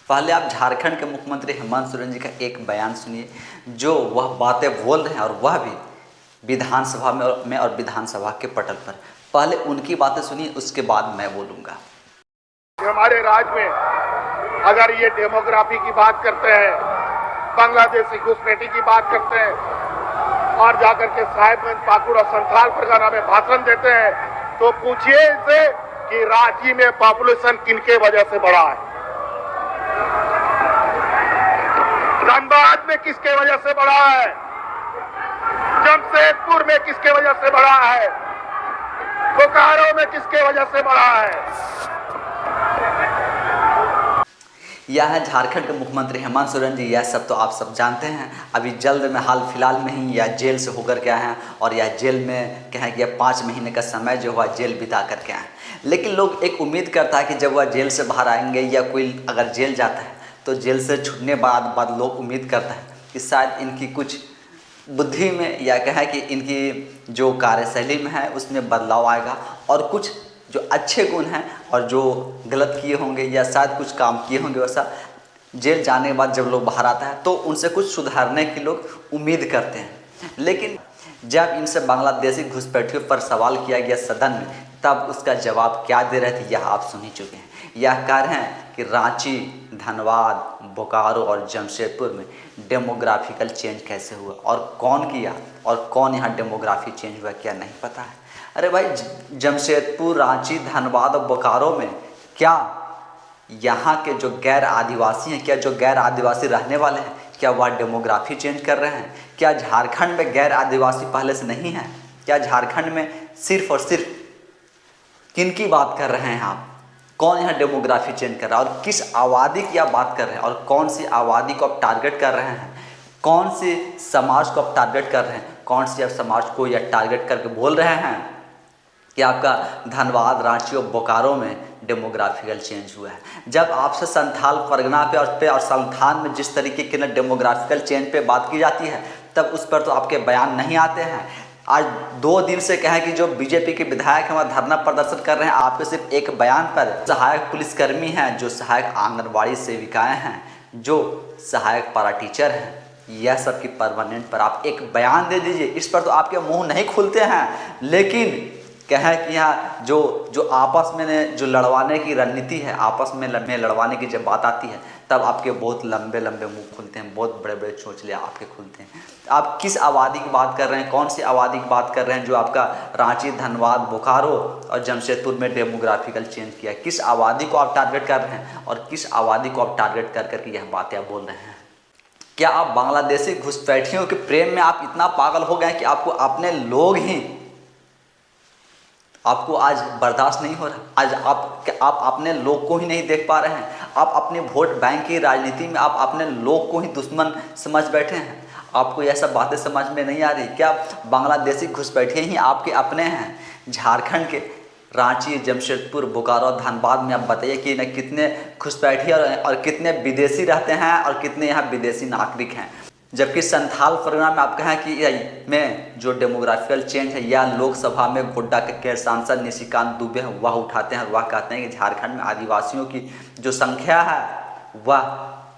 पहले आप झारखंड के मुख्यमंत्री हेमंत सोरेन जी का एक बयान सुनिए, जो वह बातें बोल रहे हैं और वह भी विधानसभा में और विधानसभा के पटल पर। पहले उनकी बातें सुनिए, उसके बाद मैं बोलूँगा। हमारे राज्य में अगर ये डेमोग्राफी की बात करते हैं, बांग्लादेशी घुसपैठी की बात करते हैं और जाकर के साहिबगंज, पाकुड़ और संथाल परगना में भाषण देते हैं, तो पूछिए इनसे कि रांची में पॉपुलेशन किनके वजह से बढ़ा है, धनबाद में किसके वजह से बढ़ा है, जमशेदपुर में किसके वजह से बढ़ा है, बोकारो में किसके वजह से बढ़ा है। यह है झारखंड के मुख्यमंत्री हेमंत सोरेन जी। यह सब तो आप सब जानते हैं। अभी जल्द में हाल फिलहाल में ही यह जेल से होकर के आए हैं और यह जेल में कहें कि यह 5 महीने का समय जो हुआ जेल बिता करके आए। लेकिन लोग एक उम्मीद करता है कि जब वह जेल से बाहर आएंगे या कोई अगर जेल जाता है तो जेल से छूटने बाद लोग उम्मीद करता है कि शायद इनकी कुछ बुद्धि में या कहें कि इनकी जो कार्यशैली में है उसमें बदलाव आएगा और कुछ जो अच्छे गुण हैं और जो गलत किए होंगे या शायद कुछ काम किए होंगे वैसा जेल जाने के बाद जब लोग बाहर आता है तो उनसे कुछ सुधारने की लोग उम्मीद करते हैं। लेकिन जब इनसे बांग्लादेशी घुसपैठियों पर सवाल किया गया सदन में, तब उसका जवाब क्या दे रहे थे यह आप सुन ही चुके हैं। यह कह रहे हैं कि रांची, धनबाद, बोकारो और जमशेदपुर में डेमोग्राफिकल चेंज कैसे हुआ और कौन किया और कौन यहाँ डेमोग्राफी चेंज हुआ क्या नहीं पता है। अरे भाई, जमशेदपुर, रांची, धनबाद और बोकारो में क्या यहाँ के जो गैर आदिवासी हैं, क्या जो गैर आदिवासी रहने वाले हैं, क्या वह डेमोग्राफी चेंज कर रहे हैं? क्या झारखंड में गैर आदिवासी पहले से नहीं हैं? क्या झारखंड में सिर्फ और सिर्फ किनकी बात कर रहे हैं आप? कौन यहाँ डेमोग्राफी चेंज कर रहा है और किस आबादी की आप बात कर रहे हैं और कौन सी आबादी को आप टारगेट कर रहे हैं? कौन से समाज को आप टारगेट कर रहे हैं? कौन सी आप समाज को या टारगेट करके बोल रहे हैं कि आपका धनबाद, रांची और बोकारो में डेमोग्राफिकल चेंज हुआ है? जब आपसे संथाल परगना पे और संथाल में जिस तरीके के ना डेमोग्राफिकल चेंज पे बात की जाती है, तब उस पर तो आपके बयान नहीं आते हैं। आज 2 दिन से कहें कि जो बीजेपी के विधायक हैं वह धरना प्रदर्शन कर रहे हैं आपके सिर्फ एक बयान पर। सहायक पुलिसकर्मी हैं, जो सहायक आंगनबाड़ी सेविकाएँ हैं, जो सहायक पारा टीचर हैं, यह सब की परमानेंट पर आप एक बयान दे दीजिए। इस पर तो आपके मुंह नहीं खुलते हैं। लेकिन कहें कि यहाँ जो आपस में जो लड़वाने की रणनीति है, आपस में लड़वाने की जब बात आती है तब आपके बहुत लंबे लंबे मुंह खुलते हैं, बहुत बड़े बड़े चोंचले आपके खुलते हैं। आप किस आबादी की बात कर रहे हैं? कौन सी आबादी की बात कर रहे हैं जो आपका रांची, धनबाद, बोकारो और जमशेदपुर में डेमोग्राफिकल चेंज किया? किस आबादी को आप टारगेट कर रहे हैं और किस आबादी को आप टारगेट कर करके यह बातें आप बोल रहे हैं? क्या आप बांग्लादेशी घुसपैठियों के प्रेम में आप इतना पागल हो गए कि आपको अपने लोग ही आपको आज बर्दाश्त नहीं हो रहा? आज आप अपने लोग को ही नहीं देख पा रहे हैं। आप अपने वोट बैंक की राजनीति में आप अपने लोग को ही दुश्मन समझ बैठे हैं। आपको यह सब बातें समझ में नहीं आ रही? क्या बांग्लादेशी घुसपैठिए ही आपके अपने हैं? झारखंड के रांची, जमशेदपुर, बोकारो, धनबाद में आप बताइए कि न कितने घुसपैठिए और कितने विदेशी रहते हैं और कितने यहाँ विदेशी नागरिक हैं। जबकि संथाल परगना में आप कहें कि में जो डेमोग्राफिकल चेंज है या लोकसभा में गोड्डा के सांसद निशिकांत दुबे हैं वह उठाते हैं और वह कहते हैं कि झारखंड में आदिवासियों की जो संख्या है वह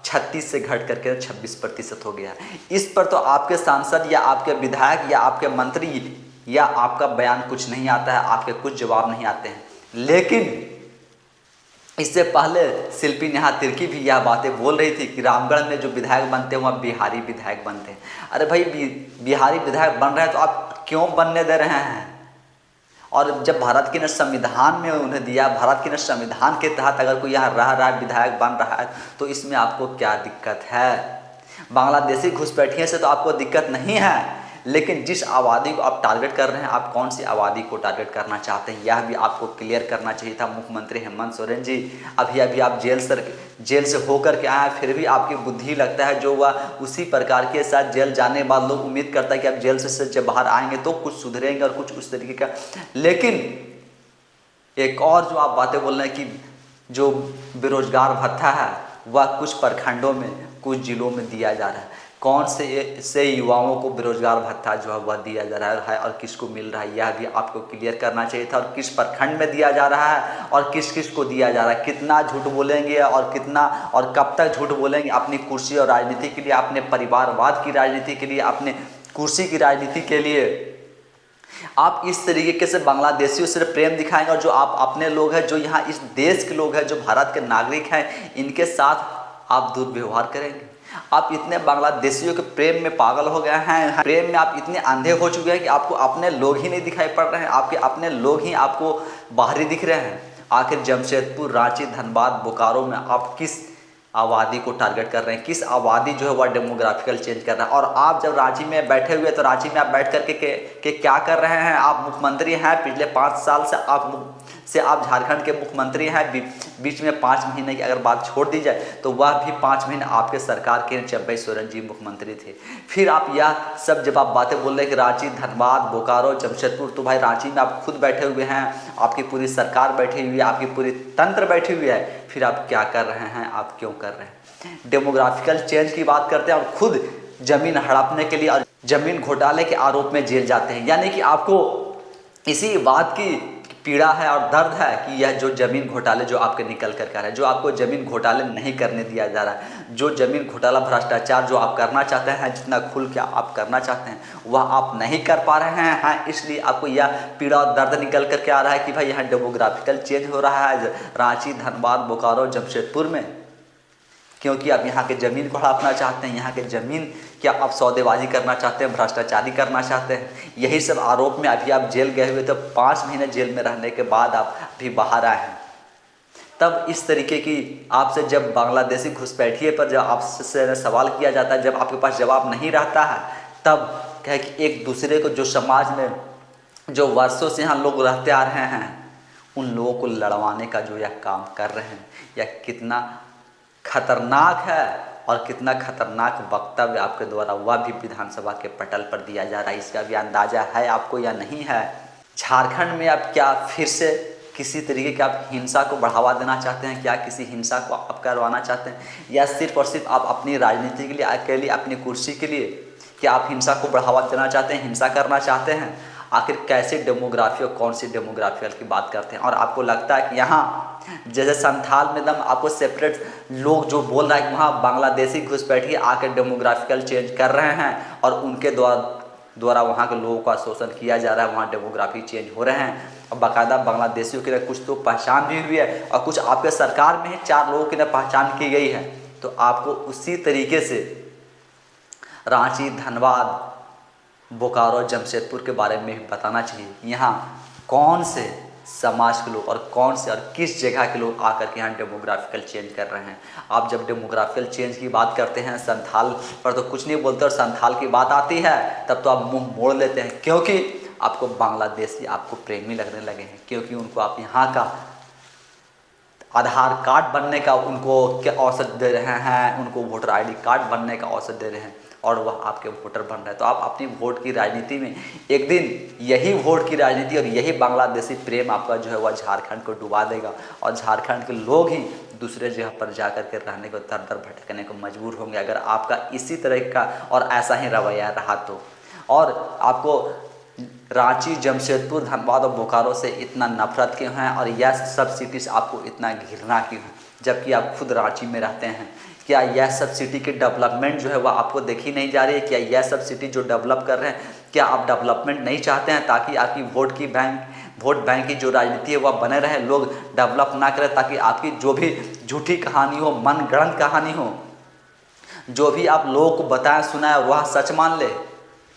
36 से घट करके 26% हो गया है। इस पर तो आपके सांसद या आपके विधायक या आपके मंत्री या आपका बयान कुछ नहीं आता है, आपके कुछ जवाब नहीं आते हैं। लेकिन इससे पहले शिल्पी नेहा तिर्की भी यह बातें बोल रही थी कि रामगढ़ में जो विधायक बनते हैं वह बिहारी विधायक बनते हैं। अरे भाई, बिहारी विधायक बन रहे हैं तो आप क्यों बनने दे रहे हैं? और जब भारत के संविधान में उन्हें दिया, भारत के संविधान के तहत अगर कोई यहाँ रह रहा है, विधायक बन रहा है, तो इसमें आपको क्या दिक्कत है? बांग्लादेशी घुसपैठिए से तो आपको दिक्कत नहीं है, लेकिन जिस आबादी को आप टारगेट कर रहे हैं, आप कौन सी आबादी को टारगेट करना चाहते हैं यह भी आपको क्लियर करना चाहिए था। मुख्यमंत्री हेमंत सोरेन जी, अभी आप जेल से होकर के आए, फिर भी आपकी बुद्धि लगता है जो वह उसी प्रकार के साथ जेल जाने के बाद लोग उम्मीद करता है कि आप जेल से जब बाहर आएंगे तो कुछ सुधरेंगे और कुछ उस तरीके का। लेकिन एक और जो आप बातें बोल रहे हैं कि जो बेरोजगार भत्ता है वह कुछ प्रखंडों में, कुछ जिलों में दिया जा रहा है। कौन से युवाओं को बेरोजगार भत्ता जो है वह दिया जा रहा है और किसको मिल रहा है, यह भी आपको क्लियर करना चाहिए था। और किस प्रखंड में दिया जा रहा है और किस किस को दिया जा रहा है, कितना झूठ बोलेंगे और कितना और कब तक झूठ बोलेंगे अपनी कुर्सी और राजनीति के लिए, अपने परिवारवाद की राजनीति के लिए, अपने कुर्सी की राजनीति के लिए। आप इस तरीके से बांग्लादेशियों से प्रेम दिखाएंगे और जो आप अपने लोग हैं, जो यहाँ इस देश के लोग हैं, जो भारत के नागरिक हैं, इनके साथ आप दुर्व्यवहार करेंगे। आप इतने बांग्लादेशियों के प्रेम में पागल हो गए हैं, प्रेम में आप इतने अंधे हो चुके हैं कि आपको अपने लोग ही नहीं दिखाई पड़ रहे हैं, आपके अपने लोग ही आपको बाहरी दिख रहे हैं। आखिर जमशेदपुर, रांची, धनबाद, बोकारो में आप किस आबादी को टारगेट कर रहे हैं, किस आबादी जो है वह डेमोग्राफिकल चेंज कर रहा है। और आप जब रांची में बैठे हुए तो रांची में आप बैठ करके के क्या कर रहे हैं, आप मुख्यमंत्री हैं, पिछले 5 साल से आप झारखंड के मुख्यमंत्री हैं। बीच में 5 महीने की अगर बात छोड़ दी जाए तो वह भी 5 महीने आपके सरकार के चंपई सोरेन जी मुख्यमंत्री थे। फिर आप यह सब जब आप बातें बोल रहे हैं कि रांची, धनबाद, बोकारो, जमशेदपुर, तो भाई रांची में आप खुद बैठे हुए हैं, आपकी पूरी सरकार बैठी हुई है, आपकी पूरी तंत्र बैठी हुई है, फिर आप क्या कर रहे हैं, आप क्यों कर रहे हैं? डेमोग्राफिकल चेंज की बात करते हैं और खुद जमीन हड़पने के लिए और जमीन घोटाले के आरोप में जेल जाते हैं। यानी कि आपको इसी बात की पीड़ा है और दर्द है कि यह जो ज़मीन घोटाले जो आपके निकल कर रहा है, जो आपको ज़मीन घोटाले नहीं करने दिया जा रहा है, जो ज़मीन घोटाला भ्रष्टाचार जो आप करना चाहते हैं, जितना खुल के आप करना चाहते हैं वह आप नहीं कर पा रहे हैं, इसलिए आपको यह पीड़ा और दर्द निकल कर के आ रहा है कि भाई यहाँ डेमोग्राफिकल चेंज हो रहा है रांची, धनबाद, बोकारो, जमशेदपुर में, क्योंकि आप यहाँ के ज़मीन को हड़पना चाहते हैं, यहाँ के ज़मीन क्या आप सौदेबाजी करना चाहते हैं, भ्रष्टाचारी करना चाहते हैं। यही सब आरोप में अभी आप जेल गए हुए, तो 5 महीने जेल में रहने के बाद आप अभी बाहर आए हैं। तब इस तरीके की आपसे जब बांग्लादेशी घुसपैठिए पर जब आपसे सवाल किया जाता है, जब आपके पास जवाब नहीं रहता है, तब कहे कि एक दूसरे को जो समाज में जो वर्षों से यहाँ लोग रहते आ रहे हैं उन लोगों को लड़वाने का जो यह काम कर रहे हैं, यह कितना खतरनाक है और कितना खतरनाक वक्तव्य आपके द्वारा वह भी विधानसभा के पटल पर दिया जा रहा है, इसका भी अंदाजा है आपको या नहीं है? झारखंड में आप क्या फिर से किसी तरीके के आप हिंसा को बढ़ावा देना चाहते हैं? क्या किसी हिंसा को आप करवाना चाहते हैं, या सिर्फ और सिर्फ आप अपनी राजनीति के लिए, अकेले अपनी कुर्सी के लिए क्या आप हिंसा को बढ़ावा देना चाहते हैं, हिंसा करना चाहते हैं? आखिर कैसे डेमोग्राफी और कौन सी डेमोग्राफी की बात करते हैं? और आपको लगता है कि यहाँ जैसे संथाल में एकदम आपको सेपरेट लोग जो बोल रहा है कि वहाँ बांग्लादेशी घुसपैठिए आकर डेमोग्राफिकल चेंज कर रहे हैं और उनके द्वारा वहाँ के लोगों का शोषण किया जा रहा है, वहाँ डेमोग्राफी चेंज हो रहे हैं। और बाकायदा बांग्लादेशियों की कुछ तो पहचान भी हुई है और कुछ आपके सरकार में ही 4 लोगों की पहचान की गई है। तो आपको उसी तरीके से रांची, धनबाद, बोकारो, जमशेदपुर के बारे में बताना चाहिए। यहाँ कौन से समाज के लोग और कौन से और किस जगह के लोग आकर के यहाँ डेमोग्राफिकल चेंज कर रहे हैं। आप जब डेमोग्राफिकल चेंज की बात करते हैं संथाल पर तो कुछ नहीं बोलते, और संथाल की बात आती है तब तो आप मुंह मोड़ लेते हैं, क्योंकि आपको बांग्लादेशी आपको प्रेमी लगने लगे हैं, क्योंकि उनको आप यहाँ का आधार कार्ड बनने का उनको क्या अवसर दे रहे हैं, उनको वोटर ID कार्ड बनने का अवसर दे रहे हैं और वह आपके वोटर बन रहे हैं। तो आप अपनी वोट की राजनीति में एक दिन यही वोट की राजनीति और यही बांग्लादेशी प्रेम आपका जो है वह झारखंड को डुबा देगा और झारखंड के लोग ही दूसरे जगह पर जाकर के रहने को दर दर भटकने को मजबूर होंगे अगर आपका इसी तरह का और ऐसा ही रवैया रहा तो। और आपको रांची, जमशेदपुर, धनबाद और बोकारो से इतना नफरत क्यों है और यह सब सिटी से आपको इतना घृणा क्यों है, जबकि आप खुद रांची में रहते हैं? क्या यह सब सिटी की डेवलपमेंट जो है वह आपको देखी नहीं जा रही है? क्या यह सब सिटी जो डेवलप कर रहे हैं, क्या आप डेवलपमेंट नहीं चाहते हैं ताकि आपकी वोट बैंक की जो राजनीति है वह बने रहे, लोग डेवलप ना करें, ताकि आपकी जो भी झूठी कहानी हो, मनगढ़ंत कहानी हो, जो भी आप लोगों को बताएं सुनाएं वह सच मान ले?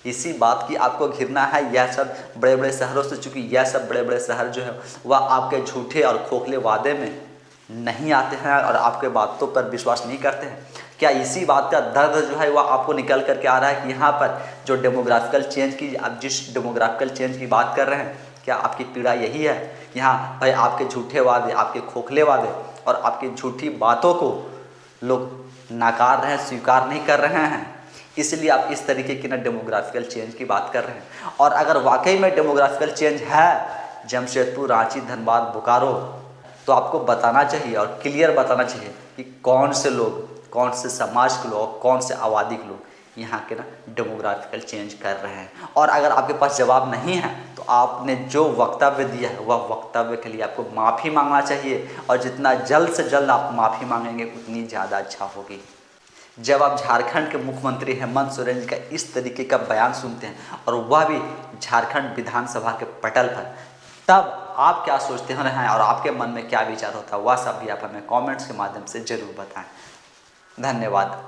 इसी बात की आपको घृणा है यह सब बड़े बड़े शहरों से, चूँकि यह सब बड़े बड़े शहर जो है वह आपके झूठे और खोखले वादे में नहीं आते हैं और आपके बातों पर विश्वास नहीं करते हैं। क्या इसी बात का दर्द जो है वह आपको निकल करके आ रहा है कि यहाँ पर जो डेमोग्राफिकल चेंज की आप जिस डेमोग्राफिकल चेंज की बात कर रहे हैं, क्या आपकी पीड़ा यही है? यहाँ भाई आपके झूठे वादे, आपके खोखले वादे और आपकी झूठी बातों को लोग नकार रहे हैं, स्वीकार नहीं कर रहे हैं, इसलिए आप इस तरीके की डेमोग्राफिकल चेंज की बात कर रहे हैं। और अगर वाकई में डेमोग्राफिकल चेंज है जमशेदपुर, रांची, धनबाद, बोकारो, तो आपको बताना चाहिए और क्लियर बताना चाहिए कि कौन से लोग, कौन से समाज के लोग, कौन से आबादी के लोग यहाँ के ना डेमोग्राफिकल चेंज कर रहे हैं। और अगर आपके पास जवाब नहीं है तो आपने जो वक्तव्य दिया है वह वक्तव्य के लिए आपको माफ़ी मांगना चाहिए, और जितना जल्द से जल्द आप माफ़ी मांगेंगे उतनी ज़्यादा अच्छा होगी। जब आप झारखंड के मुख्यमंत्री हेमंत सोरेन जी का इस तरीके का बयान सुनते हैं और वह भी झारखंड विधानसभा के पटल पर, तब आप क्या सोचते हैं और आपके मन में क्या विचार होता है, वह सब भी आप हमें कमेंट्स के माध्यम से ज़रूर बताएं। धन्यवाद।